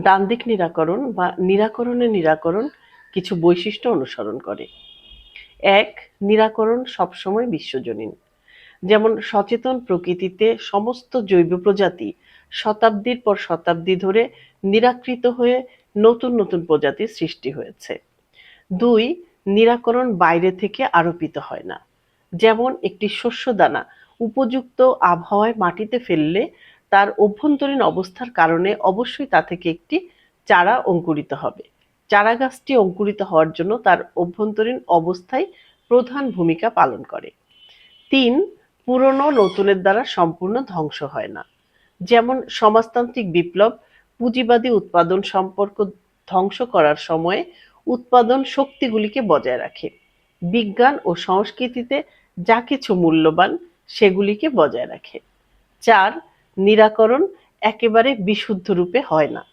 দ্বান্দ্বিক নিরাকরণ বা নিরাকরণের নিরাকরণ কিছু বৈশিষ্ট্য অনুসরণ করে। এক, নিরাকরণ সবসময় বিশ্বজনীন। যেমন সচেতন প্রকৃতিতে সমস্ত জৈব প্রজাতি শতাব্দীর পর শতাব্দী ধরে নিরাকৃত হয়ে নতুন নতুন প্রজাতির সৃষ্টি হয়েছে। দুই, নিরাকরণ বাইরে থেকে আরোপিত হয় না। যেমন একটি শস্যদানা উপযুক্ত আবহাওয়ায় মাটিতে ফেললে তার অভ্যন্তরীণ অবস্থার কারণে অবশ্যই তা থেকে একটি চারা অঙ্কুরিত হবে। চারা গাছটি অঙ্কুরিত হওয়ার জন্য তার অভ্যন্তরীণ অবস্থাই প্রধান ভূমিকা পালন করে। তিন, পুরনো নতুনের দ্বারা সম্পূর্ণ ধ্বংস হয় না। যেমন সমাজতান্ত্রিক বিপ্লব পুঁজিবাদী উৎপাদন সম্পর্ক ধ্বংস করার সময়ে উৎপাদন শক্তিগুলিকে বজায় রাখে। বিজ্ঞান ও সংস্কৃতিতে যা কিছু মূল্যবান সেগুলিকে বজায় রাখে। চার, নিরাকরণ একেবারে বিশুদ্ধ রূপে হয় না।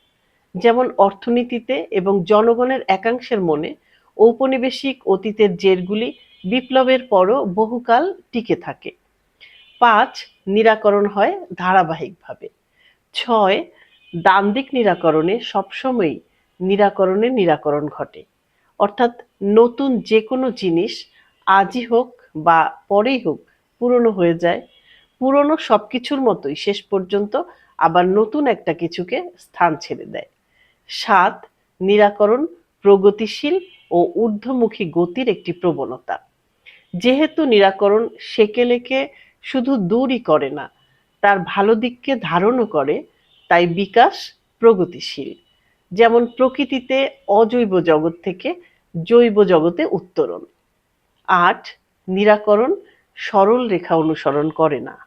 যেমন অর্থনীতিতে এবং জনগণের একাংশের মনে ঔপনিবেশিক অতীতের জেরগুলি বিপ্লবের পরও বহুকাল টিকে থাকে। পাঁচ, নিরাকরণ হয় ধারাবাহিকভাবে। ছয়, দ্বান্দ্বিক নিরাকরণে সবসময়ই নিরাকরণের নিরাকরণ ঘটে। অর্থাৎ নতুন যে কোনো জিনিস আজই হোক বা পরেই হোক পুরনো হয়ে যায়। পুরনো সবকিছুর মতোই শেষ পর্যন্ত আবার নতুন একটা কিছুকে স্থান ছেড়ে দেয়। সাত, নিরাকরণ প্রগতিশীল ও ঊর্ধ্বমুখী গতির একটি প্রবণতা। যেহেতু নিরাকরণ সেকেলেকে শুধু দূরই করে না, তার ভালো দিককে ধারণও করে, তাই বিকাশ প্রগতিশীল। যেমন প্রকৃতিতে অজৈব জগৎ থেকে জৈব জগতে উত্তরণ। আট, নিরাকরণ সরল রেখা অনুসরণ করে না।